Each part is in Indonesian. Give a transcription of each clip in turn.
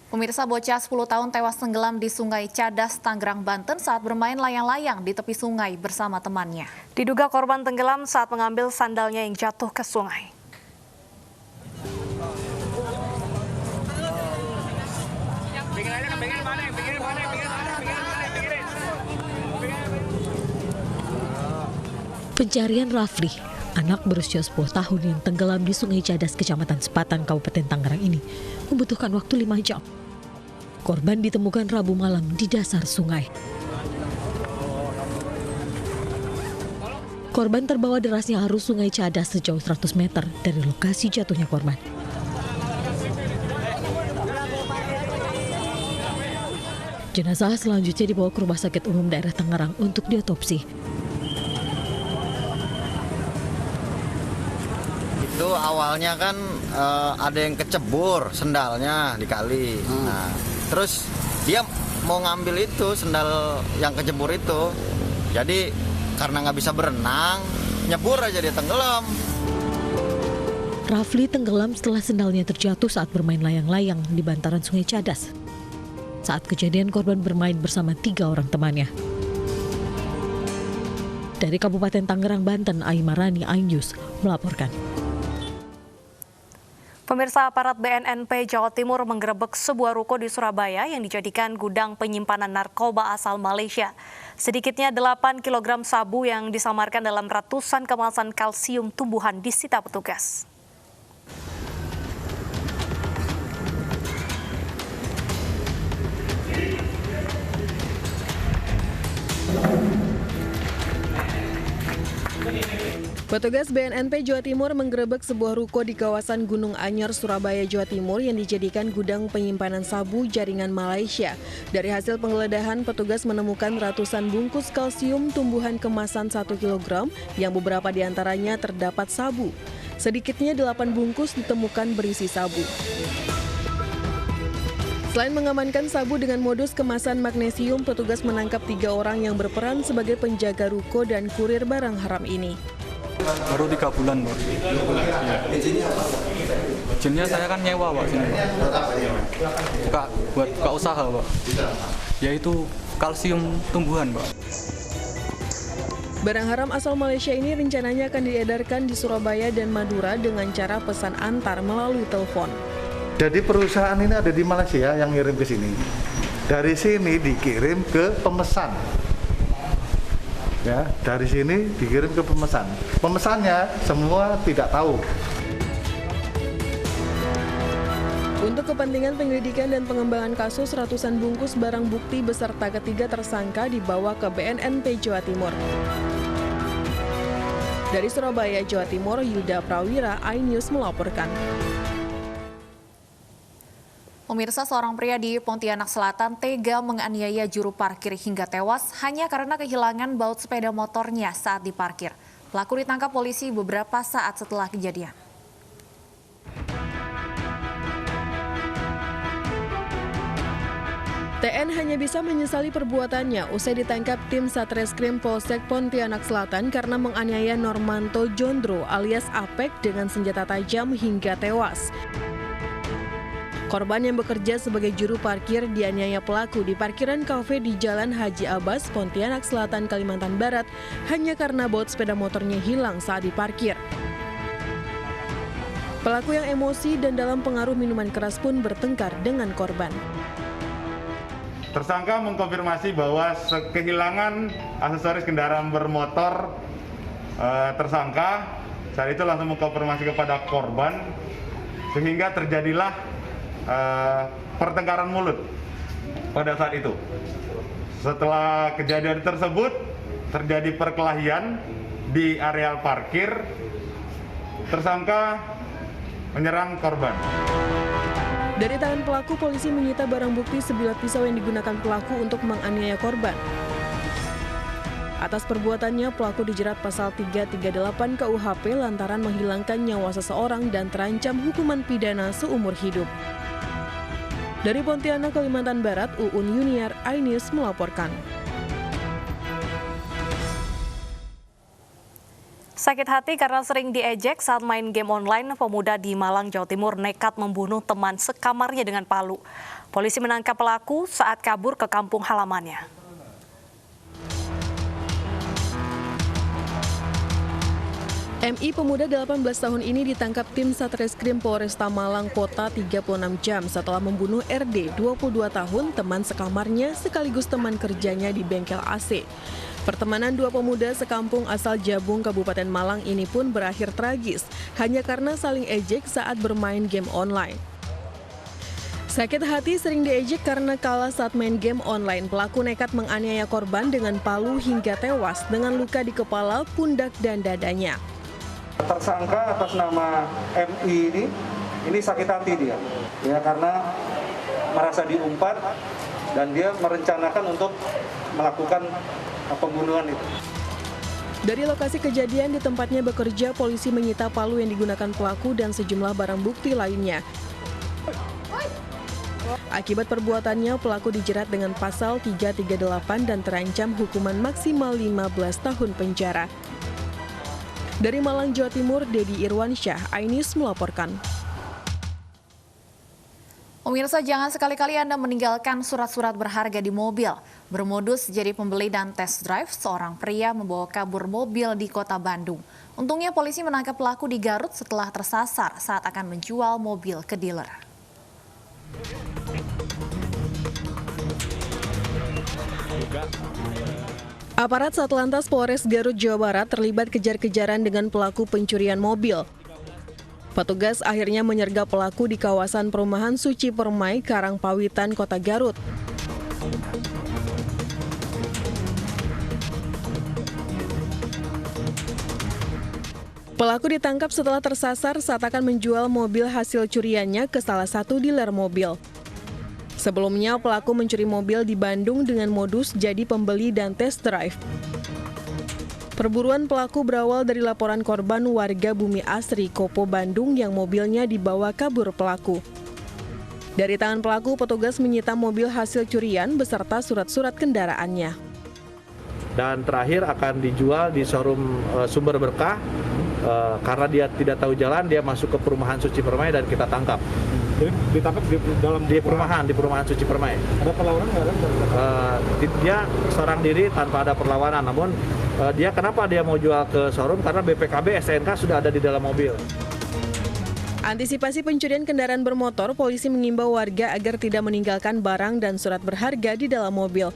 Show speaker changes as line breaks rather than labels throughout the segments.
Pemirsa, bocah 10 tahun tewas tenggelam di Sungai Cadas, Tangerang, Banten saat bermain layang-layang di tepi sungai bersama temannya.
Diduga korban tenggelam saat mengambil sandalnya yang jatuh ke sungai.
Pencarian Rafli, anak berusia 10 tahun yang tenggelam di Sungai Cadas, Kecamatan Sepatan, Kabupaten Tangerang ini, membutuhkan waktu 5 jam. Korban ditemukan Rabu malam di dasar sungai. Korban terbawa derasnya arus Sungai Cadas sejauh 100 meter dari lokasi jatuhnya korban. Jenazah selanjutnya dibawa ke Rumah Sakit Umum Daerah Tangerang untuk diotopsi.
Itu awalnya kan ada yang kecebur sendalnya di kali. Nah, terus dia mau ngambil itu sendal yang kecebur itu. Jadi karena nggak bisa berenang, nyebur aja dia tenggelam.
Rafli tenggelam setelah sendalnya terjatuh saat bermain layang-layang di bantaran Sungai Cadas. Saat kejadian, korban bermain bersama 3 orang temannya. Dari Kabupaten Tangerang, Banten, Aimarani, iNews melaporkan.
Pemirsa, aparat BNNP Jawa Timur menggerebek sebuah ruko di Surabaya yang dijadikan gudang penyimpanan narkoba asal Malaysia. Sedikitnya 8 kg sabu yang disamarkan dalam ratusan kemasan kalsium tumbuhan disita petugas.
Petugas BNNP Jawa Timur menggerebek sebuah ruko di kawasan Gunung Anyar, Surabaya, Jawa Timur yang dijadikan gudang penyimpanan sabu jaringan Malaysia. Dari hasil penggeledahan, petugas menemukan ratusan bungkus kalsium tumbuhan kemasan 1 kg yang beberapa diantaranya terdapat sabu. Sedikitnya 8 bungkus ditemukan berisi sabu. Selain mengamankan sabu dengan modus kemasan magnesium, petugas menangkap 3 orang yang berperan sebagai penjaga ruko dan kurir barang haram ini.
Baru 3 bulan, Pak. Ya. Izinnya saya kan nyewa, Pak, sini, Pak. Buat buka usaha, Pak. Yaitu kalsium tumbuhan, Pak.
Barang haram asal Malaysia ini rencananya akan diedarkan di Surabaya dan Madura dengan cara pesan antar melalui telepon.
Jadi perusahaan ini ada di Malaysia yang ngirim ke sini. Dari sini dikirim ke pemesan. Ya, dari sini dikirim ke pemesan. Pemesannya semua tidak tahu.
Untuk kepentingan penyelidikan dan pengembangan kasus, ratusan bungkus barang bukti beserta ketiga tersangka dibawa ke BNNP Jawa Timur. Dari Surabaya, Jawa Timur, Yuda Prawira, iNews melaporkan.
Pemirsa, seorang pria di Pontianak Selatan tega menganiaya juru parkir hingga tewas hanya karena kehilangan baut sepeda motornya saat diparkir. Pelaku ditangkap polisi beberapa saat setelah kejadian.
TN hanya bisa menyesali perbuatannya usai ditangkap tim Satreskrim Polsek Pontianak Selatan karena menganiaya Normanto Jondro alias Apek dengan senjata tajam hingga tewas. Korban yang bekerja sebagai juru parkir dianiaya pelaku di parkiran kafe di Jalan Haji Abbas, Pontianak Selatan, Kalimantan Barat hanya karena baut sepeda motornya hilang saat diparkir. Pelaku yang emosi dan dalam pengaruh minuman keras pun bertengkar dengan korban.
Tersangka mengkonfirmasi bahwa kehilangan aksesoris kendaraan bermotor tersangka. Saat itu langsung mengkonfirmasi kepada korban sehingga terjadilah pertengkaran mulut pada saat itu. Setelah kejadian tersebut terjadi perkelahian di areal parkir. Tersangka menyerang korban.
Dari tangan pelaku, polisi menyita barang bukti sebilah pisau yang digunakan pelaku untuk menganiaya korban. Atas perbuatannya, pelaku dijerat pasal 338 KUHP lantaran menghilangkan nyawa seseorang dan terancam hukuman pidana seumur hidup. Dari Pontianak, Kalimantan Barat, Uun Yuniar, iNews melaporkan.
Sakit hati karena sering diejek saat main game online, pemuda di Malang, Jawa Timur nekat membunuh teman sekamarnya dengan palu. Polisi menangkap pelaku saat kabur ke kampung halamannya.
MI pemuda 18 tahun ini ditangkap tim Satreskrim Polresta Malang Kota 36 jam setelah membunuh RD 22 tahun teman sekamarnya sekaligus teman kerjanya di bengkel AC. Pertemanan dua pemuda sekampung asal Jabung, Kabupaten Malang ini pun berakhir tragis hanya karena saling ejek saat bermain game online. Sakit hati sering diejek karena kalah saat main game online. Pelaku nekat menganiaya korban dengan palu hingga tewas dengan luka di kepala, pundak, dan dadanya.
Tersangka atas nama MI ini sakit hati dia, ya karena merasa diumpat dan dia merencanakan untuk melakukan pembunuhan itu.
Dari lokasi kejadian di tempatnya bekerja, polisi menyita palu yang digunakan pelaku dan sejumlah barang bukti lainnya. Akibat perbuatannya, pelaku dijerat dengan pasal 338 dan terancam hukuman maksimal 15 tahun penjara. Dari Malang, Jawa Timur, Dedi Irwansyah, iNews melaporkan.
Pemirsa, jangan sekali-kali Anda meninggalkan surat-surat berharga di mobil. Bermodus jadi pembeli dan test drive, seorang pria membawa kabur mobil di kota Bandung. Untungnya polisi menangkap pelaku di Garut setelah tersasar saat akan menjual mobil ke dealer.
Aparat Satlantas Polres Garut, Jawa Barat terlibat kejar-kejaran dengan pelaku pencurian mobil. Petugas akhirnya menyergap pelaku di kawasan perumahan Suci Permai, Karangpawitan, Kota Garut. Pelaku ditangkap setelah tersasar saat akan menjual mobil hasil curiannya ke salah satu dealer mobil. Sebelumnya, pelaku mencuri mobil di Bandung dengan modus jadi pembeli dan test drive. Perburuan pelaku berawal dari laporan korban warga Bumi Asri, Kopo, Bandung yang mobilnya dibawa kabur pelaku. Dari tangan pelaku, petugas menyita mobil hasil curian beserta surat-surat kendaraannya.
Dan terakhir akan dijual di showroom Sumber Berkah. Karena dia tidak tahu jalan, dia masuk ke perumahan Suci Permai dan kita tangkap.
Jadi ditangkap di
perumahan Suci Permai.
Ada perlawanan nggak?
Dia seorang diri tanpa ada perlawanan, namun dia kenapa dia mau jual ke showroom? Karena BPKB STNK sudah ada di dalam mobil.
Antisipasi pencurian kendaraan bermotor, polisi mengimbau warga agar tidak meninggalkan barang dan surat berharga di dalam mobil.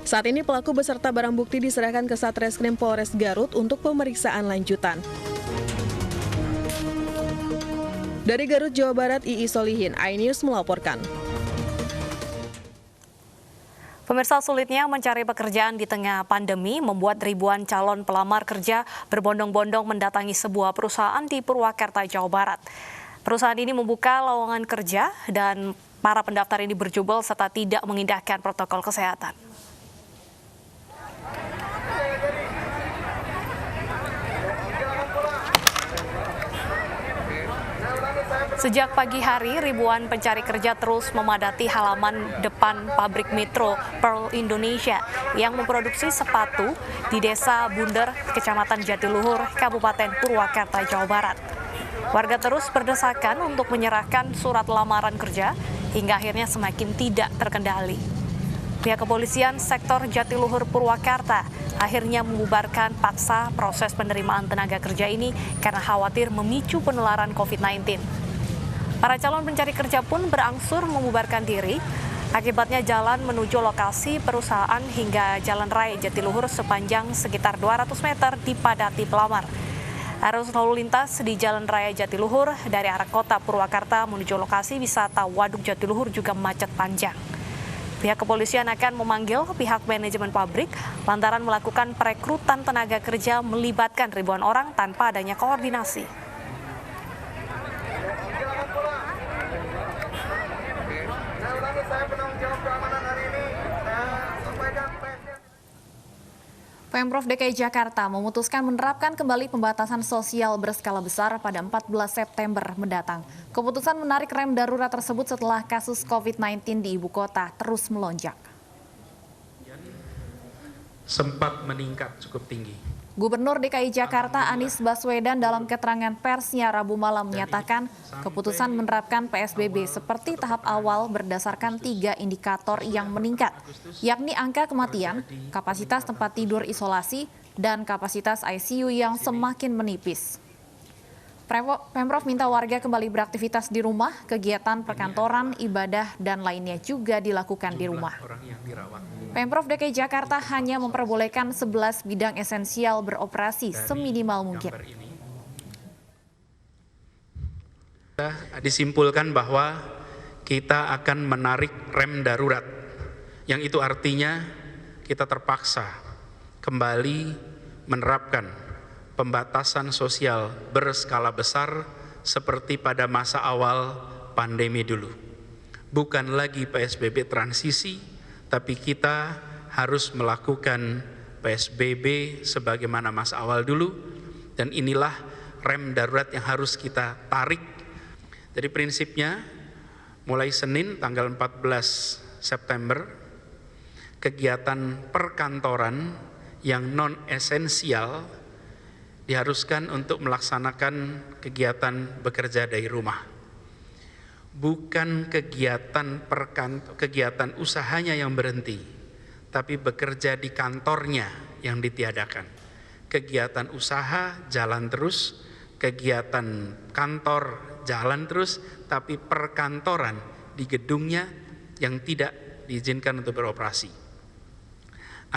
Saat ini pelaku beserta barang bukti diserahkan ke Satreskrim Polres Garut untuk pemeriksaan lanjutan. Dari Garut, Jawa Barat, Ii Solihin, iNews melaporkan.
Pemirsa, sulitnya mencari pekerjaan di tengah pandemi membuat ribuan calon pelamar kerja berbondong-bondong mendatangi sebuah perusahaan di Purwakarta, Jawa Barat. Perusahaan ini membuka lowongan kerja dan para pendaftar ini berjubel serta tidak mengindahkan protokol kesehatan. Sejak pagi hari, ribuan pencari kerja terus memadati halaman depan pabrik Metro Pearl Indonesia yang memproduksi sepatu di Desa Bunder, Kecamatan Jatiluhur, Kabupaten Purwakarta, Jawa Barat. Warga terus berdesakan untuk menyerahkan surat lamaran kerja hingga akhirnya semakin tidak terkendali. Pihak kepolisian sektor Jatiluhur Purwakarta akhirnya membubarkan paksa proses penerimaan tenaga kerja ini karena khawatir memicu penularan COVID-19. Para calon pencari kerja pun berangsur membubarkan diri. Akibatnya jalan menuju lokasi perusahaan hingga Jalan Raya Jatiluhur sepanjang sekitar 200 meter dipadati pelamar. Arus lalu lintas di Jalan Raya Jatiluhur dari arah kota Purwakarta menuju lokasi wisata Waduk Jatiluhur juga macet panjang. Pihak kepolisian akan memanggil pihak manajemen pabrik lantaran melakukan perekrutan tenaga kerja melibatkan ribuan orang tanpa adanya koordinasi.
Pemprov DKI Jakarta memutuskan menerapkan kembali pembatasan sosial berskala besar pada 14 September mendatang. Keputusan menarik rem darurat tersebut setelah kasus COVID-19 di ibu kota terus melonjak.
Sempat meningkat cukup tinggi.
Gubernur DKI Jakarta Anies Baswedan dalam keterangan persnya Rabu malam menyatakan keputusan menerapkan PSBB seperti tahap awal berdasarkan 3 indikator yang meningkat, yakni angka kematian, kapasitas tempat tidur isolasi, dan kapasitas ICU yang semakin menipis. Pemprov minta warga kembali beraktivitas di rumah, kegiatan perkantoran, ibadah, dan lainnya juga dilakukan di rumah. Pemprov DKI Jakarta hanya memperbolehkan 11 bidang esensial beroperasi seminimal mungkin.
Disimpulkan bahwa kita akan menarik rem darurat, yang itu artinya kita terpaksa kembali menerapkan pembatasan sosial berskala besar seperti pada masa awal pandemi dulu. Bukan lagi PSBB transisi, tapi kita harus melakukan PSBB sebagaimana masa awal dulu, dan inilah rem darurat yang harus kita tarik. Jadi prinsipnya mulai Senin tanggal 14 September, kegiatan perkantoran yang non-esensial diharuskan untuk melaksanakan kegiatan bekerja dari rumah. Bukan kegiatan usahanya yang berhenti, tapi bekerja di kantornya yang ditiadakan. Kegiatan usaha jalan terus, kegiatan kantor jalan terus, tapi perkantoran di gedungnya yang tidak diizinkan untuk beroperasi.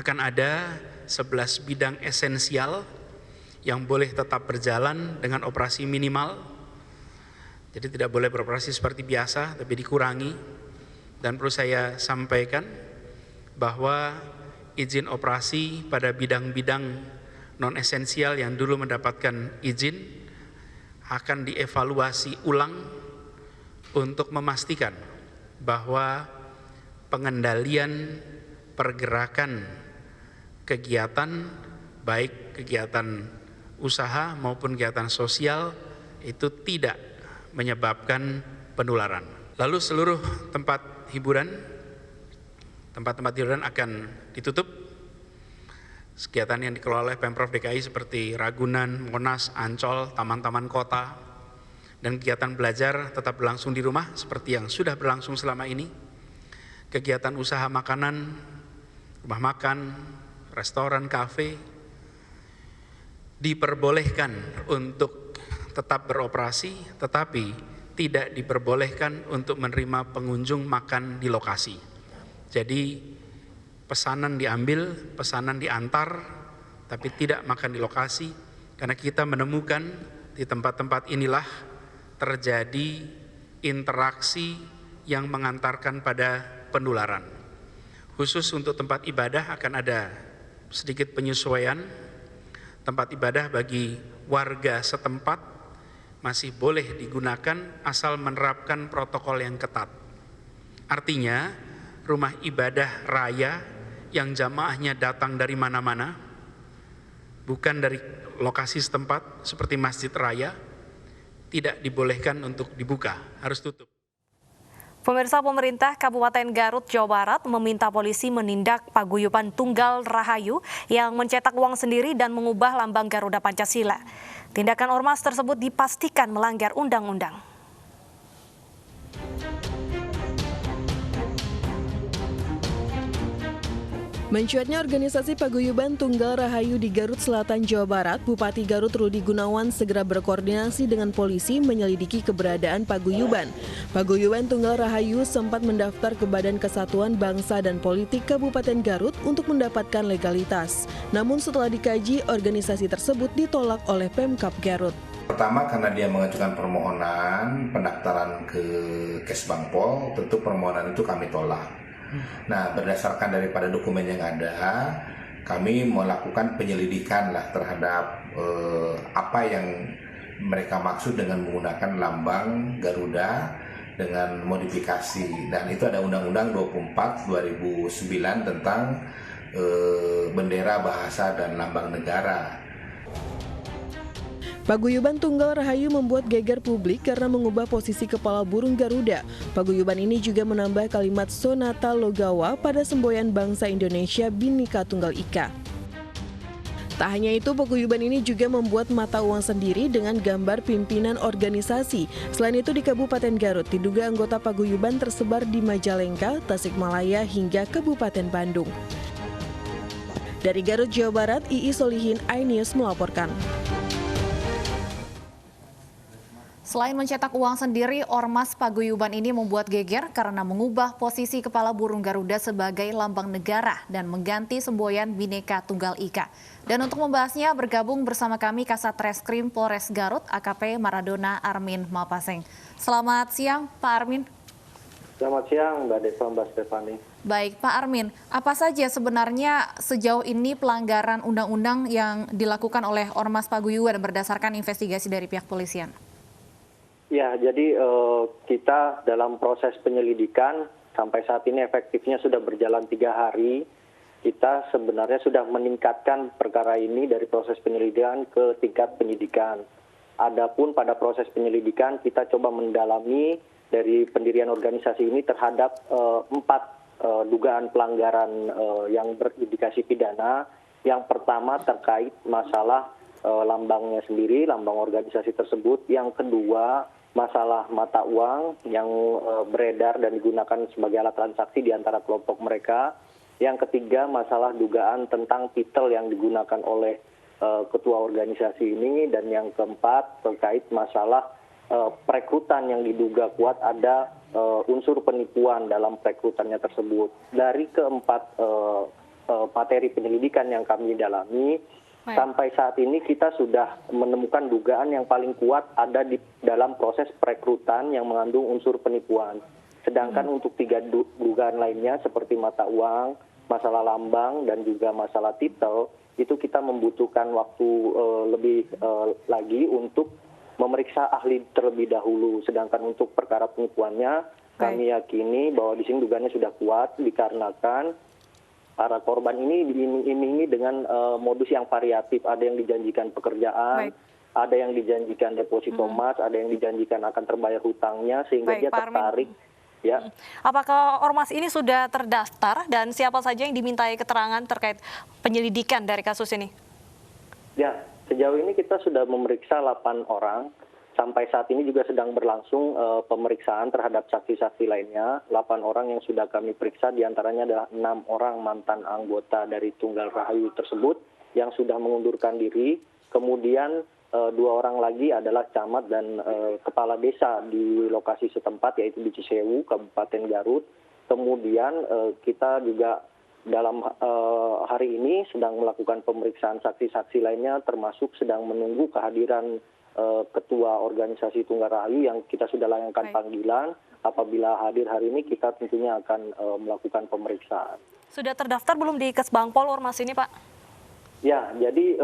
Akan ada 11 bidang esensial yang boleh tetap berjalan dengan operasi minimal. Jadi tidak boleh beroperasi seperti biasa, tapi dikurangi. Dan perlu saya sampaikan bahwa izin operasi pada bidang-bidang non-esensial yang dulu mendapatkan izin akan dievaluasi ulang untuk memastikan bahwa pengendalian pergerakan kegiatan, baik kegiatan usaha maupun kegiatan sosial, itu tidak menyebabkan penularan. Lalu seluruh tempat hiburan, tempat-tempat hiburan akan ditutup. Kegiatan yang dikelola oleh Pemprov DKI seperti Ragunan, Monas, Ancol, taman-taman kota, dan kegiatan belajar tetap berlangsung di rumah seperti yang sudah berlangsung selama ini. Kegiatan usaha makanan, rumah makan, restoran, kafe, diperbolehkan untuk tetap beroperasi, tetapi tidak diperbolehkan untuk menerima pengunjung makan di lokasi. Jadi pesanan diambil, pesanan diantar, tapi tidak makan di lokasi, karena kita menemukan di tempat-tempat inilah terjadi interaksi yang mengantarkan pada penularan. Khusus untuk tempat ibadah akan ada sedikit penyesuaian. Tempat ibadah bagi warga setempat masih boleh digunakan asal menerapkan protokol yang ketat. Artinya, rumah ibadah raya yang jamaahnya datang dari mana-mana, bukan dari lokasi setempat seperti masjid raya, tidak dibolehkan untuk dibuka, harus tutup.
Pemirsa, pemerintah Kabupaten Garut, Jawa Barat meminta polisi menindak paguyuban Tunggal Rahayu yang mencetak uang sendiri dan mengubah lambang Garuda Pancasila. Tindakan ormas tersebut dipastikan melanggar undang-undang.
Mencuatnya organisasi paguyuban Tunggal Rahayu di Garut Selatan, Jawa Barat, Bupati Garut Rudi Gunawan segera berkoordinasi dengan polisi menyelidiki keberadaan paguyuban. Paguyuban Tunggal Rahayu sempat mendaftar ke Badan Kesatuan Bangsa dan Politik Kabupaten Garut untuk mendapatkan legalitas. Namun setelah dikaji, organisasi tersebut ditolak oleh Pemkab Garut.
Pertama, karena dia mengajukan permohonan pendaftaran ke Kesbangpol, tentu permohonan itu kami tolak. Nah, berdasarkan daripada dokumen yang ada, kami melakukan penyelidikan lah terhadap apa yang mereka maksud dengan menggunakan lambang Garuda dengan modifikasi. Dan itu ada Undang-Undang 24/2009 tentang bendera, bahasa, dan lambang negara.
Paguyuban Tunggal Rahayu membuat geger publik karena mengubah posisi kepala burung Garuda. Paguyuban ini juga menambah kalimat Sonata Logawa pada semboyan bangsa Indonesia Bhinneka Tunggal Ika. Tak hanya itu, paguyuban ini juga membuat mata uang sendiri dengan gambar pimpinan organisasi. Selain itu, di Kabupaten Garut diduga anggota paguyuban tersebar di Majalengka, Tasikmalaya hingga Kabupaten Bandung. Dari Garut, Jawa Barat, Ii Solihin, iNews melaporkan.
Selain mencetak uang sendiri, ormas paguyuban ini membuat geger karena mengubah posisi kepala burung Garuda sebagai lambang negara dan mengganti semboyan Bhinneka Tunggal Ika. Dan untuk membahasnya bergabung bersama kami Kasat Reskrim Polres Garut AKP Maradona Armin Mapaseng. Selamat siang Pak Armin.
Selamat siang Mbak Deva, Mbak Stefani.
Baik Pak Armin, apa saja sebenarnya sejauh ini pelanggaran undang-undang yang dilakukan oleh ormas paguyuban berdasarkan investigasi dari pihak polisian?
Ya, jadi kita dalam proses penyelidikan sampai saat ini efektifnya sudah berjalan 3 hari. Kita sebenarnya sudah meningkatkan perkara ini dari proses penyelidikan ke tingkat penyidikan. Adapun pada proses penyelidikan kita coba mendalami dari pendirian organisasi ini terhadap 4 dugaan pelanggaran yang berindikasi pidana. Yang pertama terkait masalah lambangnya sendiri, lambang organisasi tersebut. Yang kedua, masalah mata uang yang beredar dan digunakan sebagai alat transaksi di antara kelompok mereka. Yang ketiga, masalah dugaan tentang titel yang digunakan oleh ketua organisasi ini. Dan yang keempat, terkait masalah perekrutan yang diduga kuat ada unsur penipuan dalam perekrutannya tersebut. Dari keempat materi penyelidikan yang kami dalami, sampai saat ini kita sudah menemukan dugaan yang paling kuat ada di dalam proses perekrutan yang mengandung unsur penipuan. Sedangkan untuk 3 dugaan lainnya seperti mata uang, masalah lambang, dan juga masalah titel, itu kita membutuhkan waktu lebih lagi untuk memeriksa ahli terlebih dahulu. Sedangkan untuk perkara penipuannya, kami yakini bahwa di sini dugaannya sudah kuat dikarenakan para korban ini diiming-imingi dengan modus yang variatif. Ada yang dijanjikan pekerjaan, ada yang dijanjikan deposito emas, ada yang dijanjikan akan terbayar hutangnya, sehingga dia tertarik. Ya.
Apakah ormas ini sudah terdaftar dan siapa saja yang dimintai keterangan terkait penyelidikan dari kasus ini?
Ya, sejauh ini kita sudah memeriksa 8 orang. Sampai saat ini juga sedang berlangsung pemeriksaan terhadap saksi-saksi lainnya. 8 orang yang sudah kami periksa, diantaranya adalah 6 orang mantan anggota dari Tunggal Rahayu tersebut yang sudah mengundurkan diri. Kemudian 2 orang lagi adalah camat dan kepala desa di lokasi setempat, yaitu di Cisewu, Kabupaten Garut. Kemudian kita juga dalam hari ini sedang melakukan pemeriksaan saksi-saksi lainnya, termasuk sedang menunggu kehadiran ketua organisasi Tunggal Rahayu yang kita sudah layangkan panggilan. Apabila hadir hari ini, kita tentunya akan melakukan pemeriksaan.
Sudah terdaftar belum di Kesbangpol ormas ini, Pak?
Ya, jadi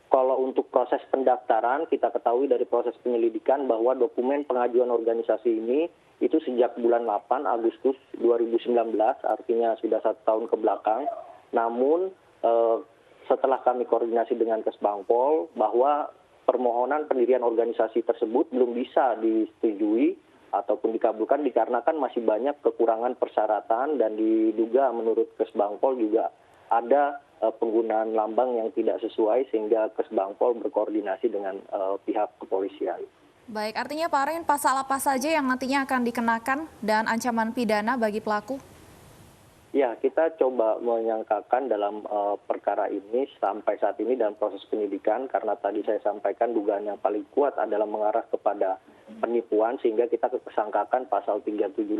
kalau untuk proses pendaftaran, kita ketahui dari proses penyelidikan bahwa dokumen pengajuan organisasi ini itu sejak bulan 8 Agustus 2019, artinya sudah 1 tahun ke belakang. Namun setelah kami koordinasi dengan Kesbangpol bahwa permohonan pendirian organisasi tersebut belum bisa disetujui ataupun dikabulkan dikarenakan masih banyak kekurangan persyaratan dan diduga menurut Kesbangpol juga ada penggunaan lambang yang tidak sesuai sehingga Kesbangpol berkoordinasi dengan pihak kepolisian.
Baik, artinya Pak Armin, pasal apa saja yang nantinya akan dikenakan dan ancaman pidana bagi pelaku?
Ya, kita coba menyangkakan dalam perkara ini sampai saat ini dalam proses penyidikan, karena tadi saya sampaikan dugaan yang paling kuat adalah mengarah kepada penipuan, sehingga kita kesangkakan pasal 378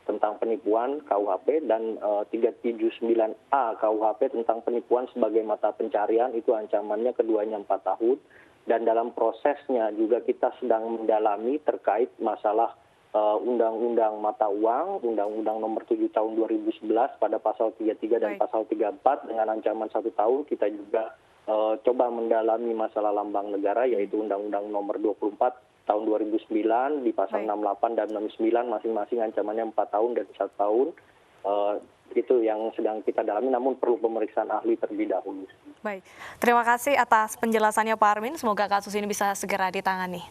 tentang penipuan KUHP dan 379A KUHP tentang penipuan sebagai mata pencarian, itu ancamannya keduanya 4 tahun. Dan dalam prosesnya juga kita sedang mendalami terkait masalah Undang-Undang Mata Uang, Undang-Undang Nomor 7 Tahun 2011 pada pasal 33 dan pasal 34 dengan ancaman 1 tahun. Kita juga coba mendalami masalah lambang negara, yaitu Undang-Undang Nomor 24 Tahun 2009 di pasal 68 dan 69 masing-masing ancamannya 4 tahun dan 1 tahun. Itu yang sedang kita dalami, namun perlu pemeriksaan ahli terlebih dahulu.
Baik, terima kasih atas penjelasannya Pak Armin. Semoga kasus ini bisa segera ditangani.